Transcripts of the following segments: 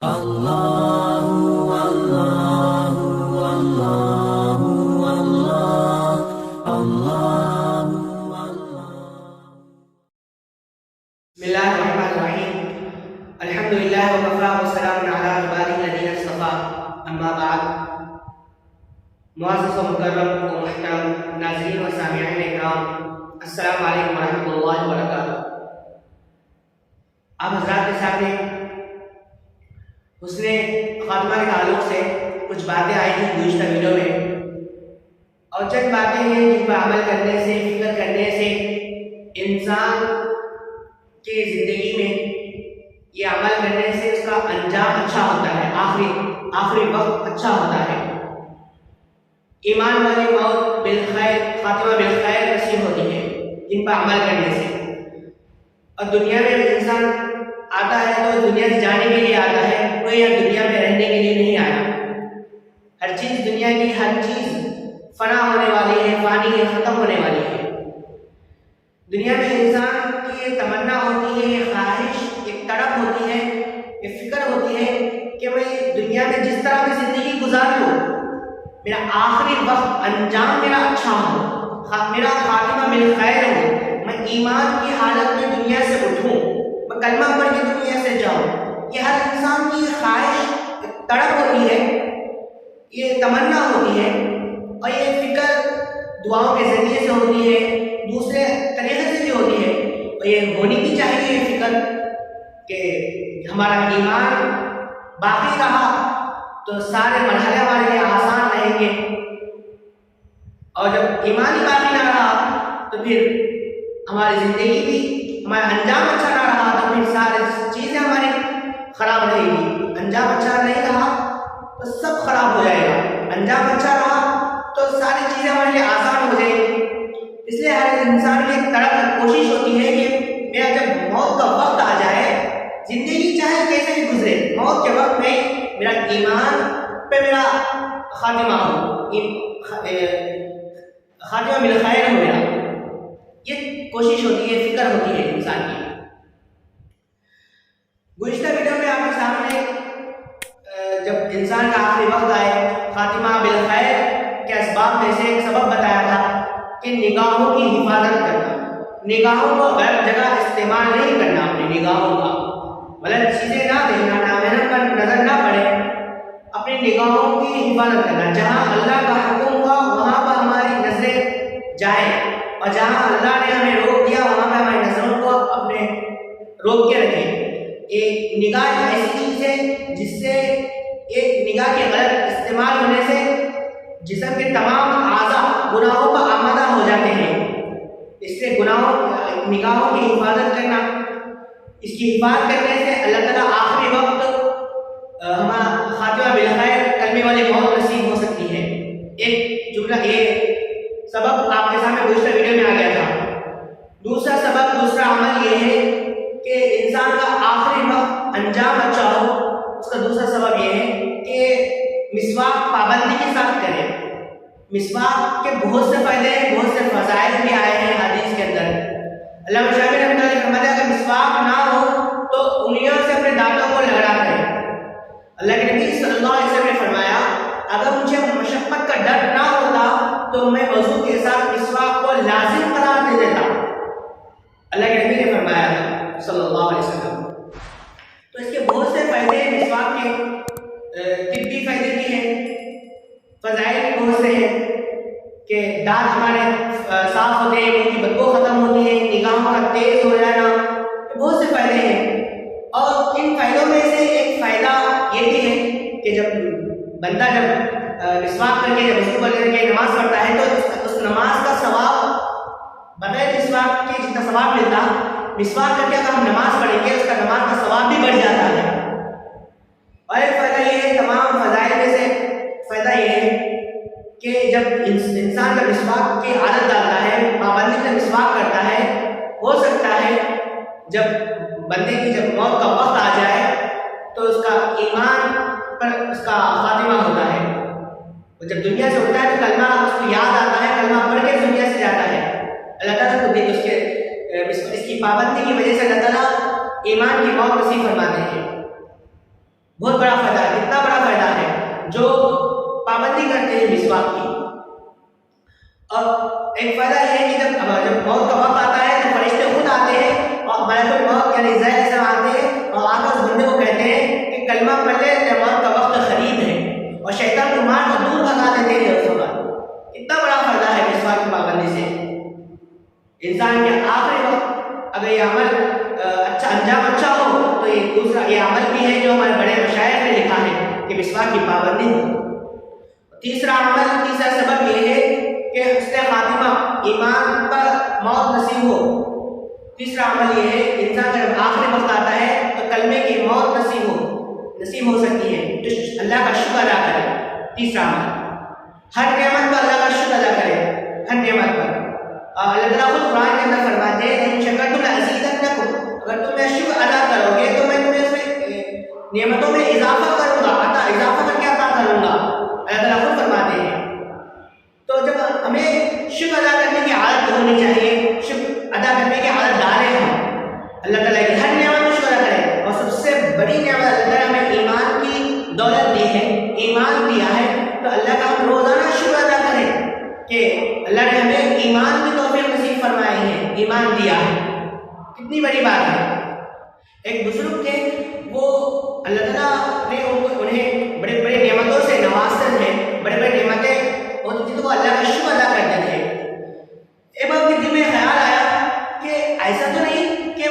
اللہ اللہ اللہ اللہ اللہ بسم اللہ الرحمن الرحیم الحمدللہ وکفی والسلام علی عبادہ الذین اصطفی اما بعد. معزز و مکرم و محترم ناظرین و سامعین اکرام، السلام علیکم ورحمۃ اللہ وبرکاتہ. آپ حضرات کے سامنے حسن خاتمہ کے تعلق سے کچھ باتیں آئی تھیں گزشتہ ویڈیو میں، اور چند باتیں ہیں جن پر عمل کرنے سے، فکر کرنے سے انسان کی زندگی میں، یہ عمل کرنے سے اس کا انجام اچھا ہوتا ہے، آخری وقت اچھا ہوتا ہے. ایمان والی موت بالخیر، خاتمہ بالخیر نصیب ہوتی ہے جن پر عمل کرنے سے. اور دنیا میں انسان آتا ہے تو دنیا سے جانے کے لیے آتا ہے، کوئی یہاں دنیا میں رہنے کے لیے نہیں آیا. ہر چیز دنیا کی ہر چیز فنا ہونے والی ہے، فانی ہے، ختم ہونے والی ہے. دنیا میں انسان کی یہ تمنا ہوتی ہے، یہ خواہش، ایک تڑپ ہوتی ہے، یہ فکر ہوتی ہے کہ میں دنیا میں جس طرح کی زندگی گزار لوں، میرا آخری وقت انجام میرا اچھا ہو، میرا خاتمہ بالخیر ہو، میں ایمان کی حالت میں دنیا سے اٹھوں، میں کلمہ پڑھ کے دنیا سے جاؤں. یہ ہر انسان کی خواہش، تڑپ ہوتی ہے، یہ تمنا ہوتی ہے، اور یہ فکر دعاؤں کے ذریعے سے ہوتی ہے، دوسرے طریقے سے بھی ہوتی ہے. اور یہ ہونی بھی چاہیے یہ فکر کہ ہمارا ایمان باقی رہا تو سارے مرحلے ہمارے لیے آسان رہیں گے، اور جب ایمان ہی باقی نہ رہا تو پھر ہماری زندگی بھی، ہمارا انجام اچھا نہ رہا تو پھر ساری چیزیں ہماری خراب رہے گی. انجام اچھا نہیں رہا تو سب خراب ہو جائے گا، انجام اچھا رہا تو ساری چیزیں ہمارے لیے آسان ہو جائے گی. اس لیے ہر انسان کی ایک تڑپ کوشش ہوتی ہے کہ میرا جب موت کا وقت آ جائے، زندگی چاہے کیسے بھی گزرے، موت کے وقت میں میرا ایمان پہ میرا خاتمہ ہو، خاتمہ بالخیر ہو میرا. یہ کوشش ہوتی ہے، فکر ہوتی ہے انسان کی. گزشتہ ویڈیو میں آپ کے سامنے جب انسان کا آخری وقت آئے، خاتمہ بالخیر کے اسباب میں سے ایک سبب بتایا تھا کہ نگاہوں کی حفاظت کرنا، نگاہوں کو غلط جگہ استعمال نہیں کرنا، اپنی نگاہوں کا غلط چیزیں نہ دیکھنا، نامحرم پر نظر نہ پڑے، اپنی نگاہوں کی حفاظت کرنا. جہاں اللہ کا حکم ہوا وہاں پر ہماری نظریں جائیں، اور جہاں اللہ نے ہمیں روک دیا وہاں پہ ہماری نظروں کو اپنے روک کے رکھیں. ایک نگاہ ایسی چیز ہے جس سے ایک نگاہ کے غلط استعمال ہونے سے جسم کے تمام اعضاء گناہوں پر آمادہ ہو جاتے ہیں. اس سے نگاہوں کی حفاظت کرنا، اس کی حفاظت کرنے سے اللہ تعالیٰ آخری وقت ہمارا خاتمہ بالخیر، کلمے والی موت نصیب ہو سکتی ہے. ایک جملہ، یہ سبب آپ کے سامنے گزشتہ ویڈیو میں آ گیا تھا. دوسرا عمل یہ ہے کہ انسان کا آخری وقت انجام اچھا ہو. اس کا دوسرا سبب یہ ہے کہ مسواک پابندی کے ساتھ کریں. مسواک کے بہت سے فائدے ہیں، بہت سے فضائل بھی آئے ہیں حدیث کے اندر. علامہ شافعی رحمۃ اللہ علیہ فرماتے ہیں کہ مسواک نہ ہو تو انگلیوں سے اپنے دانتوں کو لگڑا کریں. اللہ کے نبی صلی اللہ علیہ وسلم نے فرمایا اگر مجھے مشقت کا ڈر نہ ہوتا تو میں وضو کے ساتھ مسواک کو لازم قرار دے دیتا. اللہ کے نبی نے فرمایا صلی اللہ علیہ وسلم. تو اس کے بہت سے فائدے ہیں مسواک کے، طبی فائدے بھی ہیں، فضائل بھی بہت سے ہیں کہ دانت ہمارے صاف ہوتے ہیں، ان کی بدبو ختم ہوتی ہے، نگاہوں کا تیز ہو جانا، بہت سے فائدے ہیں. اور ان فائدوں میں سے ایک فائدہ یہ بھی ہے کہ جب بندہ مسواک کر کے، جب وضو کر کے نماز پڑھتا ہے تو اس نماز کا ثواب بغیر مسواک کے جتنا ثواب ملتا، مسواک کر کے اگر ہم نماز پڑھیں گے اس کا نماز کا ثواب بھی بڑھ جاتا ہے. اور ایک فائدہ یہ ہے، تمام فضائل میں سے فائدہ یہ ہے کہ جب انسان جب مسواک کی عادت ڈالتا ہے، پابندی سے مسواک کرتا ہے، ہو سکتا ہے جب بندے کی جب موت کا وقت آ جائے تو اس کا ایمان پر اس کا خاتمہ ہوتا ہے. اور جب دنیا سے اٹھتا ہے تو کلمہ اس کو یاد آتا ہے، کلمہ پڑھ کے دنیا سے جاتا ہے. اللہ تعالیٰ کو اس کی پابندی کی وجہ سے اللہ تعالیٰ ایمان کی موت نصیب فرماتے ہیں. بہت بڑا فائدہ ہے، کتنا بڑا فائدہ ہے جو پابندی کرتے ہیں مسواک کی۔ اور ایک فائدہ یہ ہے کہ جب موت کا وقت آتا ہے تو فرشتے خود آتے ہیں اور ملک الموت یعنی عزرائیل السلام آتے ہیں اور آ کر اس بندے کو کہتے ہیں کہ کلمہ پڑھ لے، موت کا وقت قریب ہے، اور شیطان کو مار کر دور بھگا دیتے ہیں اس وقت۔ کتنا بڑا فائدہ ہے مسواک کی پابندی سے۔ انسان کے آخری وقت اگر یہ عمل اچھا انجام اچھا ہو تو یہ دوسرا یہ عمل بھی ہے جو ہمارے بڑے مشائخ نے لکھا ہے کہ مسواک کی پابندی ہو۔ تیسرا سبب یہ ہے کہ حسن خاتمہ، ایمان پر موت نصیب ہو۔ تیسرا عمل یہ ہے انسان کا جب آخری وقت آتا ہے تو کلمے کی موت نصیب ہو سکتی ہے، تو اللہ کا شکر ادا کرے۔ تیسرا عمل ہر نعمت پر اللہ کا شکر ادا کرے، ہر نعمت پر۔ اللہ تعالیٰ خود قرآن کے اندر فرماتے ہیں ان شکرتم لأزیدنکم، اگر تم میرا شکر ادا کرو گے تو میں تمہیں اس میں نعمتوں میں اضافہ کروں گا، اضافہ کر کے عطا کروں گا، اللہ تعالیٰ خود فرماتے ہیں۔ تو جب ہمیں شکر ادا کرنے کی عادت ہونی چاہیے، شکر ادا کرنے کی عادت ڈالیں ہم اللہ تعالیٰ کی ہر نعمت کو شکر ادا کریں۔ اور سب سے بڑی نعمت اللہ تعالیٰ ہمیں ایمان کی دولت دی ہے، ایمان دیا ہے، تو اللہ کا ہم روزانہ شکر ادا کریں کہ اللہ نے ہمیں ایمان کی توفیق نصیب فرمائی ہے، ایمان دیا ہے۔ کتنی بڑی بات ہے۔ ایک بزرگ تھے، وہ اللہ تعالیٰ نے انہیں بڑے بڑے نعمتوں سے نوازتے تھے، بڑے بڑے نعمتیں ہوتی تھی تو وہ اللہ کا شکر ادا کرتے تھے۔ ایک بار کے دل میں خیال آیا کہ ایسا تو نہیں کہ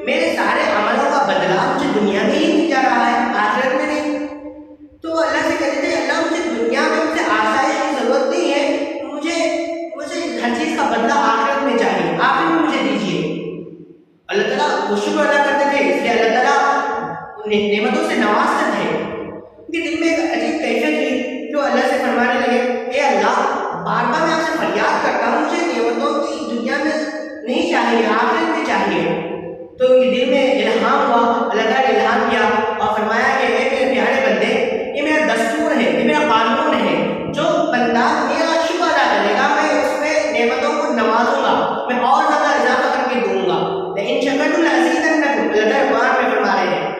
میرے سارے عملوں کا بدلہ مجھے دنیا میں ہی مل جا رہا ہے، آخرت میں نہیں؟ تو اللہ سے کہتے تھے اللہ مجھے دنیا میں مجھے آسائش کی ضرورت نہیں ہے، مجھے ہر چیز کا بدلہ آخرت میں چاہیے، آخرت میں مجھے دیجیے۔ اللہ تعالیٰ وہ شکر ادا کرتے تھے، اس لیے اللہ تعالیٰ نعمتوں سے نوازتے تھے۔ ان کے دل میں ایک عجیب کیفیت ہوئی جو اللہ سے فرمانے لگے اے اللہ، بار بار میں آپ سے فریاد کرتا ہوں، مجھے نعمتوں کی دنیا میں نہیں چاہیے، آخرت میں چاہیے۔ تو ان کے دل میں الہام ہوا، اللہ تعالیٰ نے الہام کیا اور فرمایا کہ اے میرے پیارے بندے، یہ میرا دستور ہے، یہ میرا قانون ہے، جو بندہ میرا شکر ادا کرے گا میں اس میں نعمتوں کو نوازوں گا، میں اور زیادہ اضافہ کر کے دوں گا۔ لیکن شکرتم لأزیدنکم، اللہ تعالیٰ قرآن میں فرما رہے ہیں۔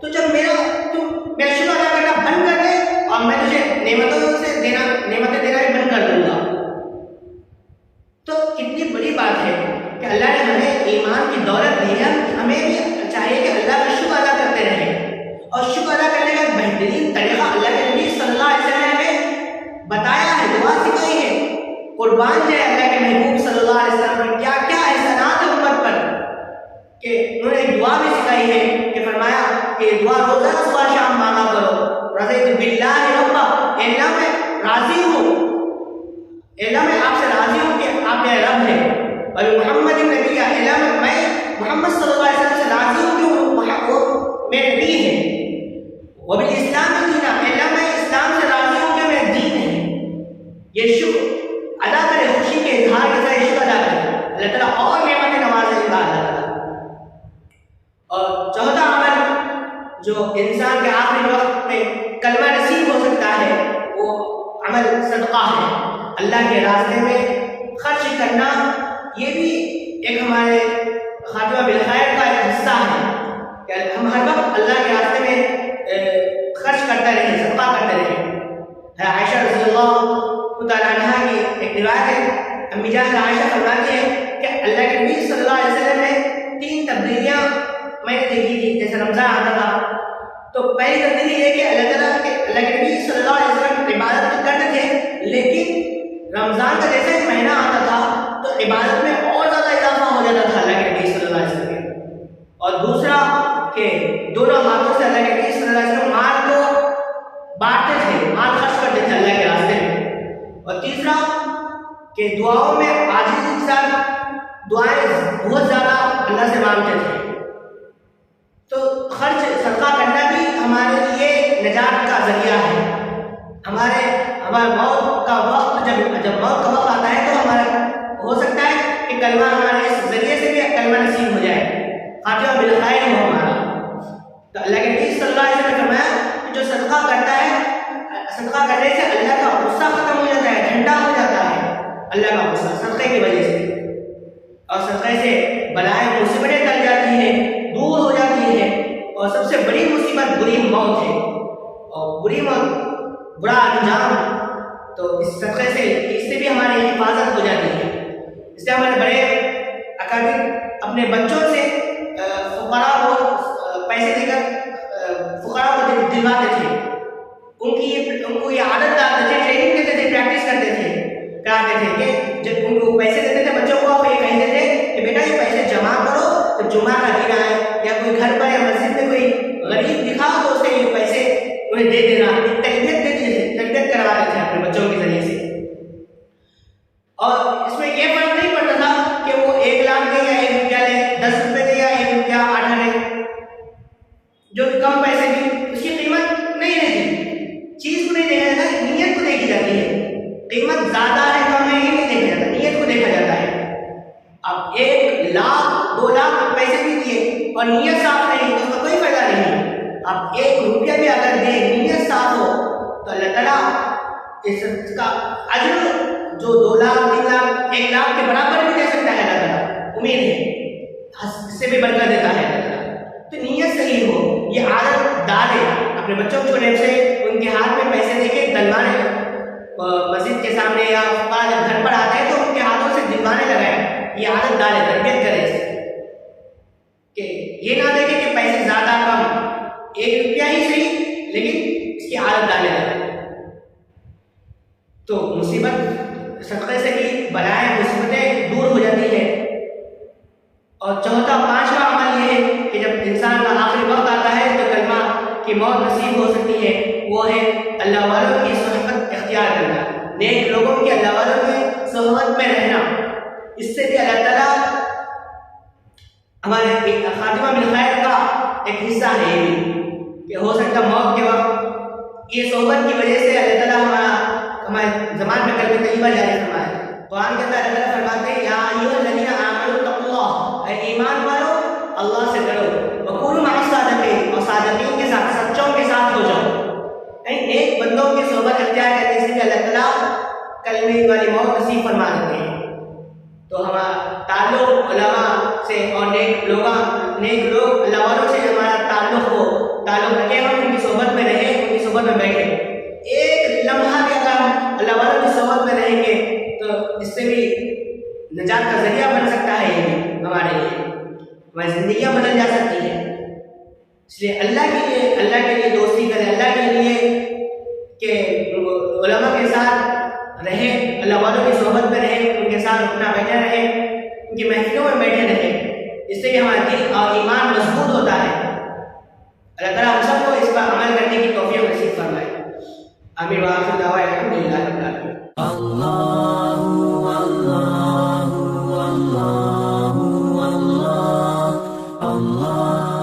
تو جب تم میرا شکر ادا کرنا بند کر دے اور میں تجھے نعمتیں دینا بھی بند کر دوں گا۔ تو کتنی بڑی بات ہے کہ اللہ نے ہمیں ایمان کی دولت دی ہے، ہمیں بھی چاہیے کہ اللہ کا شکر ادا کرتے رہیں۔ اور شکر ادا کرنے کا ایک بہترین طریقہ اللہ کے نبی صلی اللہ علیہ وسلم نے بتایا ہے، دعا سکھائی ہے۔ قربان جائے اللہ کے محبوب صلی اللہ علیہ وسلم پر کیا کیا احسانات ہیں امت پر کہ انہوں نے ایک دعا بھی سکھائی ہے کہ فرمایا کہ دعا روزانہ صبح شام مانگا کرو، رضیت باللہ ربا، اے اللہ میں راضی ہوں، اے اللہ میں آپ سے راضی ہوں کہ آپ میرا رب ہے، اور محمد نبی، اے اللہ میں محمد صلی اللہ علیہ وسلم سے راضی ہوں کہ وہ میرے نبی ہے، وبالاسلام دینا، اے اللہ میں اسلام سے راضی ہوں کہ میرا دین ہے۔ یہ شکر ادا کرے، خوشی کے اظہار کے ساتھ شکر ادا کرے، اللہ تعالیٰ اور نعمتیں نوازے گا اللہ تعالیٰ۔ اور چوتھا عمل جو انسان کے آخری وقت میں کلمہ نصیب ہو سکتا ہے وہ عمل صدقہ ہے، اللہ کے راستے میں خرچ کرنا۔ یہ بھی ایک ہمارے خاتمہ بالخیر کا ایک حصہ ہے کہ ہم ہر وقت اللہ کے راستے میں خرچ کرتے رہیں، صدقہ کرتے رہیں۔ عائشہ رضی اللہ تعالیٰ عنہا کی ایک روایت ہے، امی جان عائشہ فرماتی ہے کہ اللہ کے نبی صلی اللہ علیہ وسلم نے 3 تبدیلیاں میں نے دیکھی تھی۔ جیسے رمضان آتا تھا تو پہلی تبدیلی یہ کہ اللہ کے نبی صلی اللہ علیہ وسلم عبادت تو کرتے تھے، لیکن رمضان کا جیسے ایک مہینہ آتا تھا تو عبادت میں اور زیادہ اضافہ ہو جاتا تھا اللہ کے نبی صلی اللہ علیہ وسلم کے۔ اور دوسرا کہ دونوں ہاتھوں سے اللہ کے نبی صلی اللہ علیہ وسلم مال کو بانٹتے تھے، مال خرچ کرتے تھے اللہ کے راستے میں۔ اور تیسرا کہ دعاؤں میں عاجزی کے ساتھ دعائیں بہت زیادہ اللہ سے مانگتے تھے۔ تو خرچ صدقہ کرنا بھی ہمارے لیے نجات کا ذریعہ ہے۔ ہمارے موت کا وقت جب موت کا وقت آتا ہے تو ہمارا ہو سکتا ہے کہ کلمہ ہمارے اس ذریعے سے بھی کلمہ نصیب ہو جائے، خاتمہ بالخیر ہو ہمارا۔ تو اللہ کے نبی صلی اللہ علیہ وسلم نے فرمایا کہ جو صدقہ کرتا ہے، صدقہ کرنے سے اللہ کا غصہ ختم ہو جاتا ہے، ٹھنڈا ہو جاتا ہے اللہ کا غصہ صدقے کی وجہ سے، اور صدقے سے بلائیں مصیبتیں ٹل جاتی ہیں، دور ہو جاتی ہے۔ اور سب سے بڑی مصیبت بری موت ہے، اور بری موت برا انجام، تو اس صدقے سے اس سے بھی ہماری حفاظت ہو جاتی ہے۔ اس سے ہمارے بڑے اکابر اپنے بچوں سے فقراء کو پیسے دے کر فقراء کو دلواتے تھے، ان کو یہ عادت ڈالتے تھے، ٹریننگ دیتے تھے، پریکٹس کراتے تھے کہ جب ان کو پیسے دیتے تھے بچوں کو، آپ یہ کہتے تھے کہ بیٹا یہ پیسے جمع کرو، جب جمعہ کا دن آئے یا کوئی گھر پر یا مسجد میں کوئی غریب دکھا تو اس سے یہ پیسے انہیں دے دینا، تربیت کروا رہے تھے اپنے بچوں کے ذریعے سے۔ اور اس میں یہ فرق نہیں پڑتا تھا کہ وہ 1 لاکھ دے یا 1 روپیہ لے، 10 روپے دے یا 1 روپیہ 8 لے، جو کم پیسے دی اس کی قیمت نہیں رہتی، چیز کو نہیں دیکھا جاتا، نیت کو دیکھی جاتی ہے۔ قیمت زیادہ ہے کم ہے یہ نہیں دیکھا جاتا، نیت کو دیکھا جاتا ہے۔ اب 1 لاکھ 2 لاکھ پیسے بھی دیے اور نیت صاف نہیں تو اس کا کوئی فائدہ نہیں۔ اب 1 روپیہ بھی اگر دے، نیت صاف ہو تو اللہ تعالیٰ اس کا اجر جو 2 لاکھ 3 لاکھ 1 لاکھ کے برابر بھی دے سکتا ہے، اللہ تعالیٰ امید ہے اس سے بھی برکت دیتا ہے اللہ تعالیٰ۔ تو نیت صحیح ہو، یہ عادت ڈالے اپنے بچوں کو چھوٹے سے ان کے ہاتھ میں پیسے دے کے دلوانے، مسجد کے سامنے یا جب گھر پر آتے ہیں تو ان کے ہاتھوں سے دلوانے لگائے، یہ عادت ڈالے، تربیت کرے اس کہ یہ نہ دیکھے کہ پیسے زیادہ کم، 1 روپیہ ہی صحیح لیکن اس کی عادت ڈالنے لگے تو مصیبت صدقے سے بھی بلائیں مصیبتیں دور ہو جاتی ہے۔ اور چوتھا 5واں عمل یہ ہے کہ جب انسان کا آخری وقت آتا ہے تو کلمہ کی موت نصیب ہو سکتی ہے، وہ ہے اللہ والوں کی صحبت اختیار کرنا، نیک لوگوں کی اللہ والوں کی صحبت میں رہنا۔ اس سے بھی اللہ تعالیٰ ہمارے خاتمہ بالخیر کا ایک حصہ ہے، یہ بھی کہ ہو سکتا موت کے وقت یہ صحبت کی وجہ سے اللہ تعالیٰ ہمارے زبان میں کلمہ طیبہ جاری فرمائے۔ قرآن کے اندر اللہ تعالیٰ فرماتے ہیں یا ایھا الذین آمنوا اتقوا اللہ، اے ایمان والو اللہ سے ڈرو، وکونوا مع الصادقین، اور صادقین کے ساتھ، سچوں کے ساتھ ہو جاؤ۔ نیک بندوں کی صحبت اختیار کرنے سے بھی اللہ تعالیٰ کلمے والی موت نصیب فرما دیتے ہیں۔ تو ہمارا تعلق علماء سے اور نیک لوگ اللہ والوں سے ہمارا تعلق رکھے، ہم ان کی صحبت میں رہیں، ان کی صحبت میں بیٹھے۔ ایک لمحہ بھی اگر ہم اللہ والوں کی صحبت میں رہیں گے تو اس سے بھی نجات کا ذریعہ بن سکتا ہے، یہ بھی ہمارے لیے ہماری زندگیاں بدل جا سکتی ہیں۔ اس لیے اللہ کے لیے دوستی کریں، اللہ کے لیے کہ علماء کے ساتھ رہیں، اللہ والوں کی صحبت میں رہیں، ان کے ساتھ اٹھنا بیٹھے رہیں، ان کی محفلوں میں بیٹھے رہیں، اس سے بھی ہمارا دل اور ایمان مضبوط ہوتا ہے۔ اللہ تعالیٰ ہم سب کو اس پر عمل کرنے کی توفیق نصیب فرمائے۔ آمین وآخر دعوانا الحمدللہ رب العالمین۔ اللہ اللہ اللہ اللہ اللہ